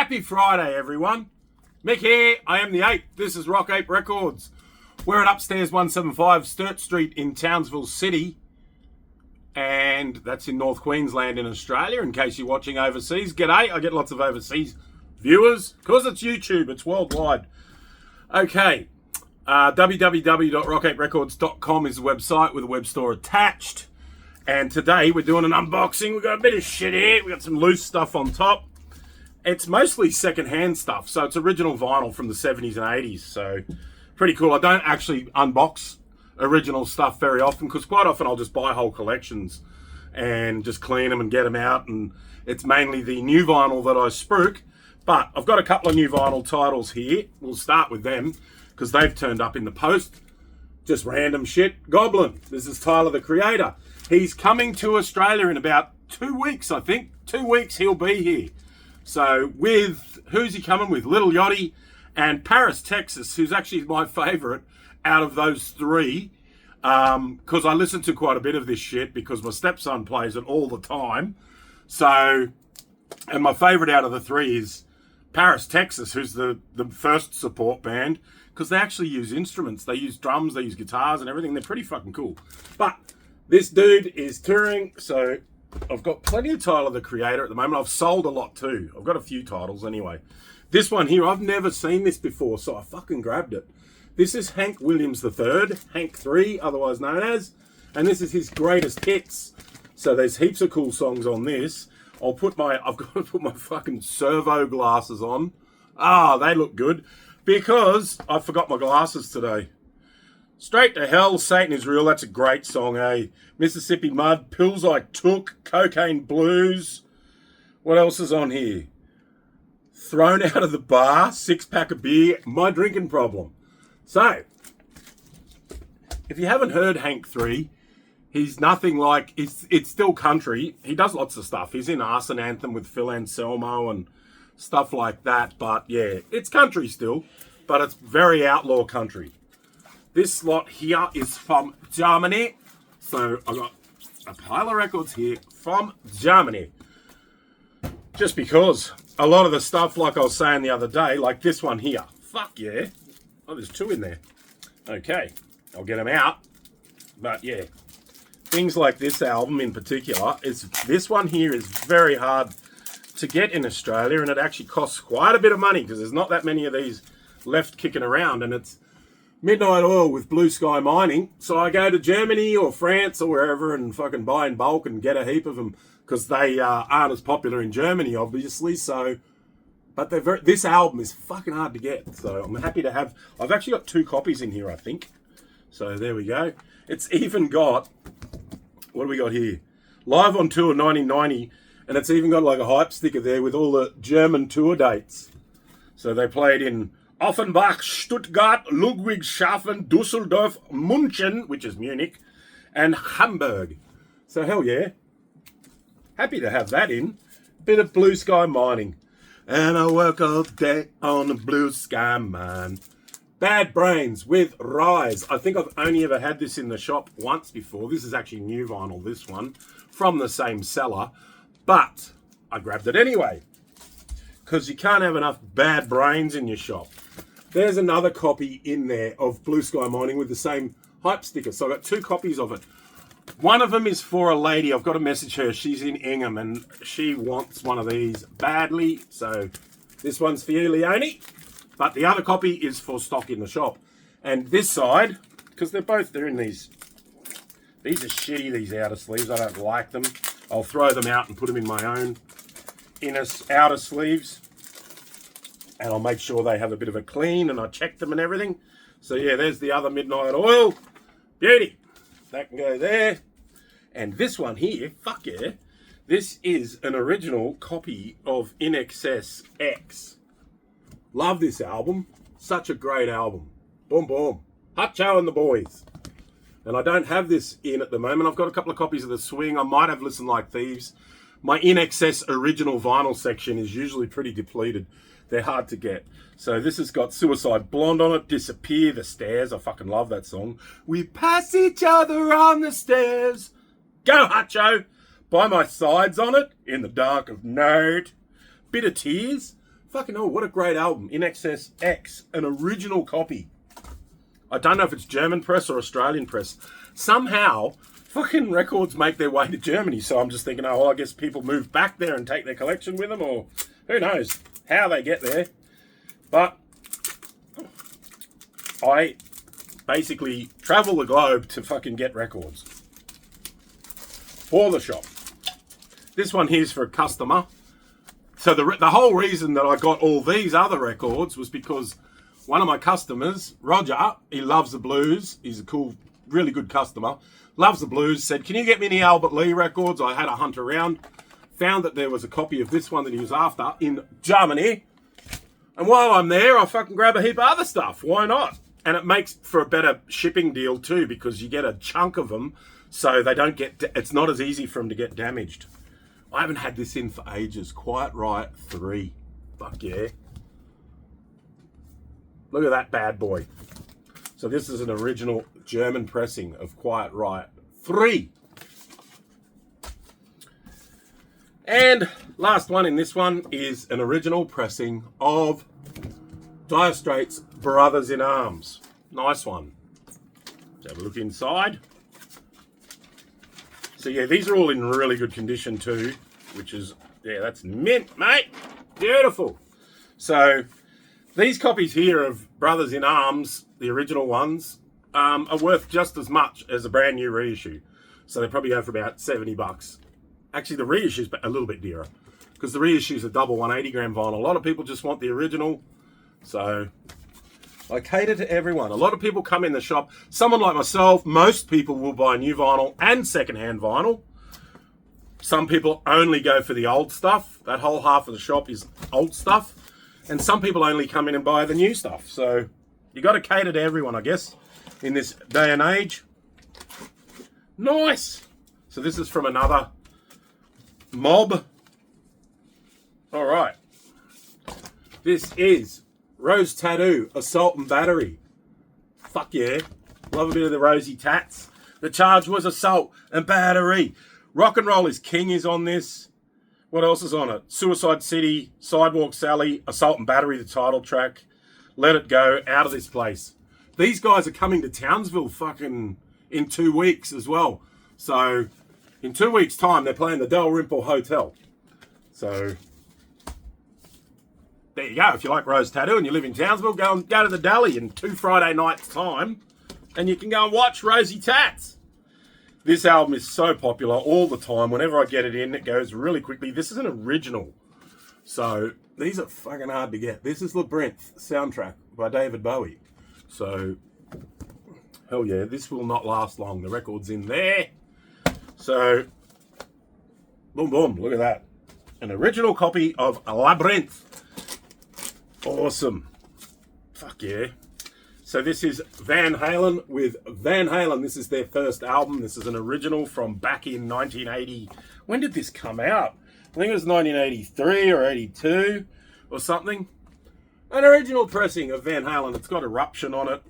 Happy Friday, everyone. Mick here. I am the Ape. This is Rock Ape Records. We're at Upstairs 175 Sturt Street in Townsville City. And that's in North Queensland in Australia, in case you're watching overseas. G'day. I get lots of overseas viewers. Because it's YouTube. It's worldwide. Okay. www.rockaperecords.com is the website with a web store attached. And today we're doing an unboxing. We've got a bit of shit here. We've got some loose stuff on top. It's mostly second-hand stuff, so it's original vinyl from the 70s and 80s, so pretty cool. I don't actually unbox original stuff very often, because quite often I'll just buy whole collections and just clean them and get them out, and it's mainly the new vinyl that I spruik. But I've got a couple of new vinyl titles here. We'll start with them, because they've turned up in the post. Just random shit. Goblin. This is Tyler, the Creator. He's coming to Australia in about 2 weeks, I think. 2 weeks he'll be here. So with, who's he coming with? Lil Yachty and Paris, Texas, who's actually my favourite out of those three. Because I listen to quite a bit of this shit because my stepson plays it all the time. So, and my favourite out of the three is Paris, Texas, who's the first support band. Because they actually use instruments. They use drums, they use guitars and everything. They're pretty fucking cool. But this dude is touring, so I've got plenty of Tyler, the Creator at the moment. I've sold a lot too. I've got a few titles anyway. This one here, I've never seen this before, so I fucking grabbed it. This is Hank Williams III, Hank 3, otherwise known as, and this is his greatest hits. So there's heaps of cool songs on this. I've got to put my fucking servo glasses on. Ah, they look good, because I forgot my glasses today. Straight to Hell, Satan is Real. That's a great song, eh? Mississippi Mud, Pills I Took, Cocaine Blues. What else is on here? Thrown Out of the Bar, Six Pack of Beer, My Drinking Problem. So, if you haven't heard Hank 3, he's nothing like, it's still country. He does lots of stuff. He's in Arson Anthem with Phil Anselmo and stuff like that. But yeah, it's country still, but it's very outlaw country. This lot here is from Germany. So I got a pile of records here from Germany. Just because a lot of the stuff, like I was saying the other day, like this one here. Fuck yeah. Oh, there's two in there. Okay, I'll get them out. But yeah, things like this album in particular, this one here is very hard to get in Australia, and it actually costs quite a bit of money because there's not that many of these left kicking around, and it's Midnight Oil with Blue Sky Mining. So I go to Germany or France or wherever and fucking buy in bulk and get a heap of them, because they aren't as popular in Germany, obviously. So, but this album is fucking hard to get. So I'm happy to have. I've actually got 2 copies in here, I think. So there we go. It's even got, what do we got here? Live on Tour 1990, and it's even got like a hype sticker there with all the German tour dates. So they played in Offenbach, Stuttgart, Ludwigshafen, Dusseldorf, München, which is Munich, and Hamburg. So hell yeah. Happy to have that in. Bit of Blue Sky Mining. And I work all day on the Blue Sky Mine. Bad Brains with Rise. I think I've only ever had this in the shop once before. This is actually new vinyl, this one, from the same seller. But I grabbed it anyway, because you can't have enough Bad Brains in your shop. There's another copy in there of Blue Sky Mining with the same hype sticker. So I've got 2 copies of it. One of them is for a lady. I've got to message her. She's in Ingham and she wants one of these badly. So this one's for you, Leonie. But the other copy is for stock in the shop. And this side, because they're in these. These are shitty, these outer sleeves. I don't like them. I'll throw them out and put them in my own outer sleeves. And I'll make sure they have a bit of a clean, and I check them and everything. So yeah, there's the other Midnight Oil. Beauty. That can go there. And this one here, fuck yeah. This is an original copy of In Excess X. Love this album. Such a great album. Boom, boom. Hutcho and the Boys. And I don't have this in at the moment. I've got a couple of copies of The Swing. I might have Listen Like Thieves. My In Excess original vinyl section is usually pretty depleted. They're hard to get. So this has got Suicide Blonde on it, Disappear, The Stairs. I fucking love that song. We pass each other on the stairs. Go, Hutcho. By My Sides on it, In the Dark of Night. Bitter Tears. Fucking hell, what a great album. In Excess X, an original copy. I don't know if it's German press or Australian press. Somehow, fucking records make their way to Germany. So I'm just thinking, oh, well, I guess people move back there and take their collection with them, or who knows how they get there. But I basically travel the globe to fucking get records for the shop. This one here's for a customer. So the whole reason that I got all these other records was because one of my customers, Roger, he loves the blues. He's a cool, really good customer. Loves the blues. Said, can you get me any Albert Lee records? I had a hunt around. Found that there was a copy of this one that he was after in Germany. And while I'm there, I fucking grab a heap of other stuff. Why not? And it makes for a better shipping deal too, because you get a chunk of them so they don't get, it's not as easy for them to get damaged. I haven't had this in for ages. Quiet Riot 3. Fuck yeah. Look at that bad boy. So this is an original German pressing of Quiet Riot 3. And last one in this one is an original pressing of Dire Straits' Brothers in Arms. Nice one. Let's have a look inside. So yeah, these are all in really good condition too, which is, yeah, that's mint, mate. Beautiful. So these copies here of Brothers in Arms, the original ones, are worth just as much as a brand new reissue. So they probably go for about 70 bucks. Actually, the reissue's a little bit dearer because the reissue's a double 180 gram vinyl. A lot of people just want the original. So I cater to everyone. A lot of people come in the shop. Someone like myself, most people will buy new vinyl and secondhand vinyl. Some people only go for the old stuff. That whole half of the shop is old stuff. And some people only come in and buy the new stuff. So you got to cater to everyone, I guess, in this day and age. Nice. So this is from another mob. All right. This is Rose Tattoo, Assault and Battery. Fuck yeah. Love a bit of the rosy tats. The charge was assault and battery. Rock and Roll is King is on this. What else is on it? Suicide City, Sidewalk Sally, Assault and Battery, the title track. Let It Go, Out of This Place. These guys are coming to Townsville fucking in 2 weeks as well. So in 2 weeks' time, they're playing the Dalrymple Hotel. So there you go. If you like Rose Tattoo and you live in Townsville, go to the Deli in 2 Friday nights' time, and you can go and watch Rosie Tats. This album is so popular all the time. Whenever I get it in, it goes really quickly. This is an original. So these are fucking hard to get. This is Labyrinth soundtrack by David Bowie. So, hell yeah, this will not last long. The record's in there. So, boom, boom, look at that. An original copy of Labyrinth. Awesome. Fuck yeah. So this is Van Halen with Van Halen. This is their first album. This is an original from back in 1980. When did this come out? I think it was 1983 or 82 or something. An original pressing of Van Halen. It's got Eruption on it.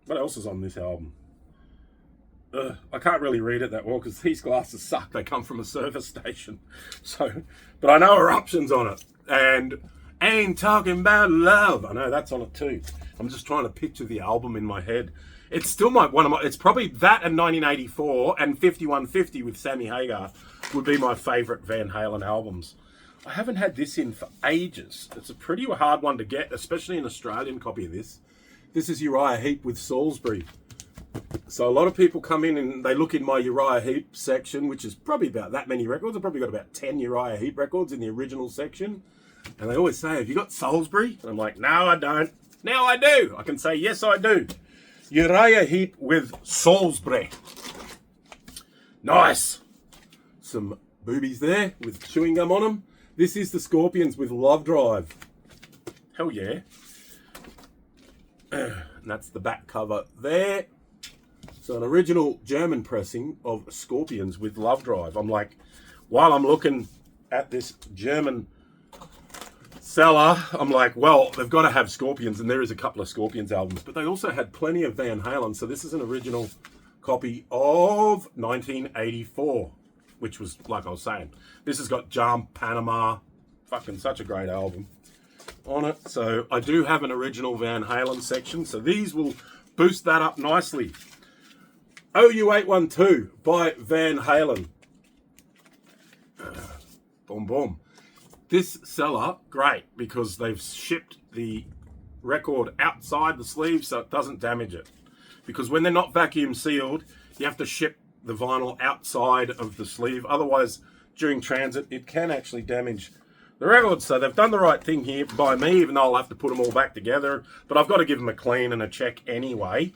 What else is on this album? I can't really read it that well because these glasses suck. They come from a service station. So, but I know Eruption's on it. And Ain't Talking About Love. I know that's on it too. I'm just trying to picture the album in my head. It's still it's probably that and 1984 and 5150 with Sammy Hagar would be my favourite Van Halen albums. I haven't had this in for ages. It's a pretty hard one to get, especially an Australian copy of this. This is Uriah Heep with Salisbury. So a lot of people come in and they look in my Uriah Heep section, which is probably about that many records. I've probably got about 10 Uriah Heep records in the original section. And they always say, have you got Salisbury? And I'm like, no, I don't. Now I do. I can say, yes, I do. Uriah Heep with Salisbury. Nice. Some boobies there with chewing gum on them. This is the Scorpions with Love Drive. Hell yeah. And that's the back cover there. So an original German pressing of Scorpions with Love Drive. I'm like, while I'm looking at this German seller, I'm like, well, they've got to have Scorpions, and there is a couple of Scorpions albums, but they also had plenty of Van Halen. So this is an original copy of 1984, which was, like I was saying, this has got Jump, Panama, fucking such a great album on it. So I do have an original Van Halen section, so these will boost that up nicely. OU812 by Van Halen. Boom, boom. This seller, great, because they've shipped the record outside the sleeve so it doesn't damage it. Because when they're not vacuum sealed, you have to ship the vinyl outside of the sleeve. Otherwise, during transit, it can actually damage the record. So they've done the right thing here by me, even though I'll have to put them all back together. But I've got to give them a clean and a check anyway.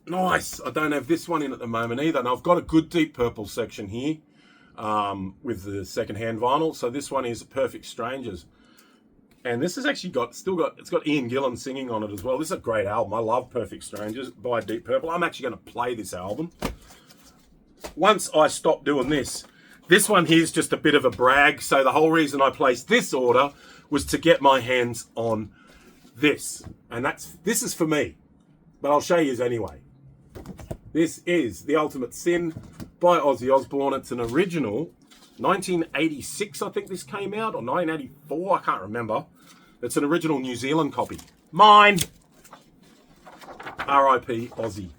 Nice. I don't have this one in at the moment either. And I've got a good Deep Purple section here with the second-hand vinyl. So this one is Perfect Strangers. And this has actually it's got Ian Gillan singing on it as well. This is a great album. I love Perfect Strangers by Deep Purple. I'm actually going to play this album. Once I stop doing this one here's just a bit of a brag. So the whole reason I placed this order was to get my hands on this. And this is for me. But I'll show you anyway. This is The Ultimate Sin by Ozzy Osbourne. It's an original 1986, I think this came out, or 1984, I can't remember. It's an original New Zealand copy. Mine! R.I.P. Ozzy.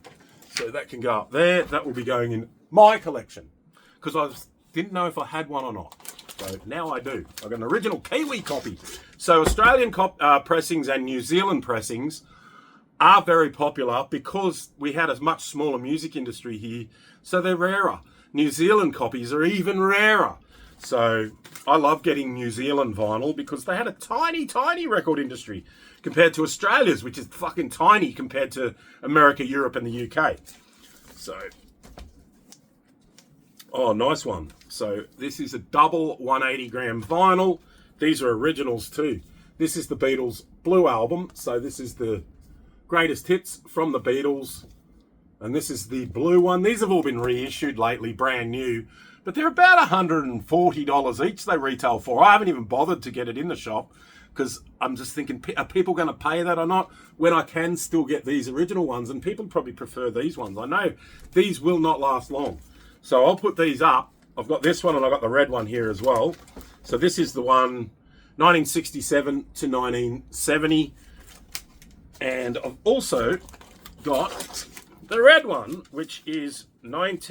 So that can go up there. That will be going in my collection. Because I didn't know if I had one or not. So now I do. I've got an original Kiwi copy. So Australian pressings and New Zealand pressings are very popular because we had a much smaller music industry here, so they're rarer. New Zealand copies are even rarer. So I love getting New Zealand vinyl because they had a tiny, tiny record industry compared to Australia's, which is fucking tiny compared to America, Europe, and the UK. So, oh, nice one. So this is a double 180 gram vinyl. These are originals too. This is the Beatles Blue album. So this is the greatest hits from the Beatles, and this is the blue one. These have all been reissued lately, brand new, but they're about $140 each they retail for. I haven't even bothered to get it in the shop because I'm just thinking, are people going to pay that or not when I can still get these original ones? And people probably prefer these ones. I know these will not last long, so I'll put these up. I've got this one and I've got the red one here as well. So this is the one 1967 to 1970. And I've also got the red one, which is this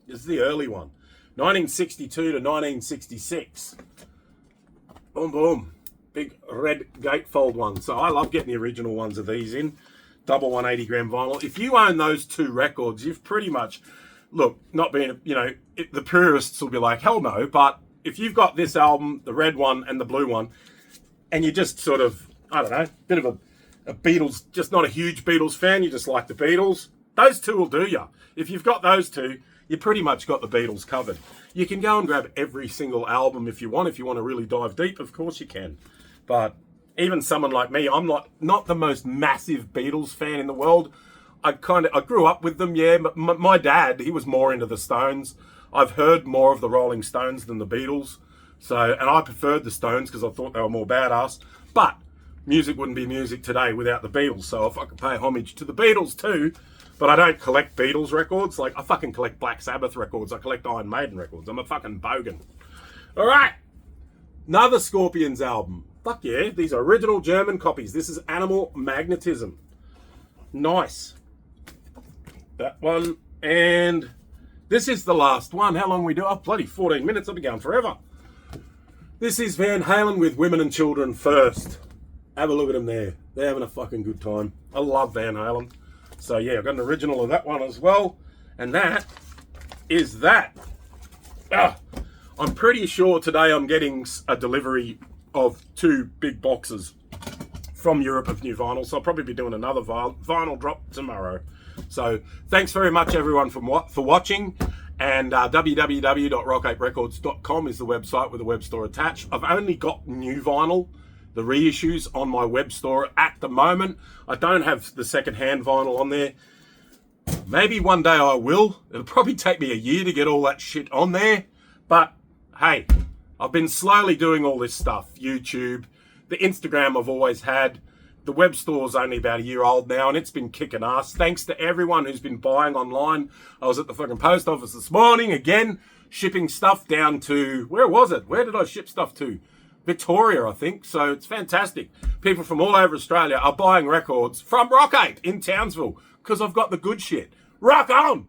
is the early one, 1962 to 1966. Boom, boom. Big red gatefold one. So I love getting the original ones of these in. Double 180 gram vinyl. If you own those two records, you've pretty much, look, not being, the purists will be like, hell no. But if you've got this album, the red one and the blue one, and you just sort of, I don't know, bit of a Beatles, just not a huge Beatles fan, you just like the Beatles, those two will do you. If you've got those two, you pretty much got the Beatles covered. You can go and grab every single album if you want. If you want to really dive deep, of course you can. But even someone like me, I'm not the most massive Beatles fan in the world. I grew up with them, yeah. My dad, he was more into the Stones. I've heard more of the Rolling Stones than the Beatles. And I preferred the Stones because I thought they were more badass. But music wouldn't be music today without the Beatles. So if I could pay homage to the Beatles too, but I don't collect Beatles records. Like, I fucking collect Black Sabbath records. I collect Iron Maiden records. I'm a fucking bogan. All right. Another Scorpions album. Fuck yeah. These are original German copies. This is Animal Magnetism. Nice. That one. And this is the last one. How long we do? Oh, bloody 14 minutes. I'll be going forever. This is Van Halen with Women and Children First. Have a look at them there. They're having a fucking good time. I love Van Halen. So yeah, I've got an original of that one as well. And that is that. I'm pretty sure today I'm getting a delivery of 2 big boxes from Europe of new vinyl. So I'll probably be doing another vinyl drop tomorrow. So thanks very much everyone for watching. And www.rockaperecords.com is the website with the web store attached. I've only got new vinyl, the reissues, on my web store at the moment. I don't have the second-hand vinyl on there. Maybe one day I will. It'll probably take me a year to get all that shit on there. But hey, I've been slowly doing all this stuff. YouTube, the Instagram I've always had. The web store's only about a year old now, and it's been kicking ass. Thanks to everyone who's been buying online. I was at the fucking post office this morning again, shipping stuff down to, where was it? Where did I ship stuff to? Victoria, I think. So it's fantastic. People from all over Australia are buying records from Rock 8 in Townsville because I've got the good shit. Rock on!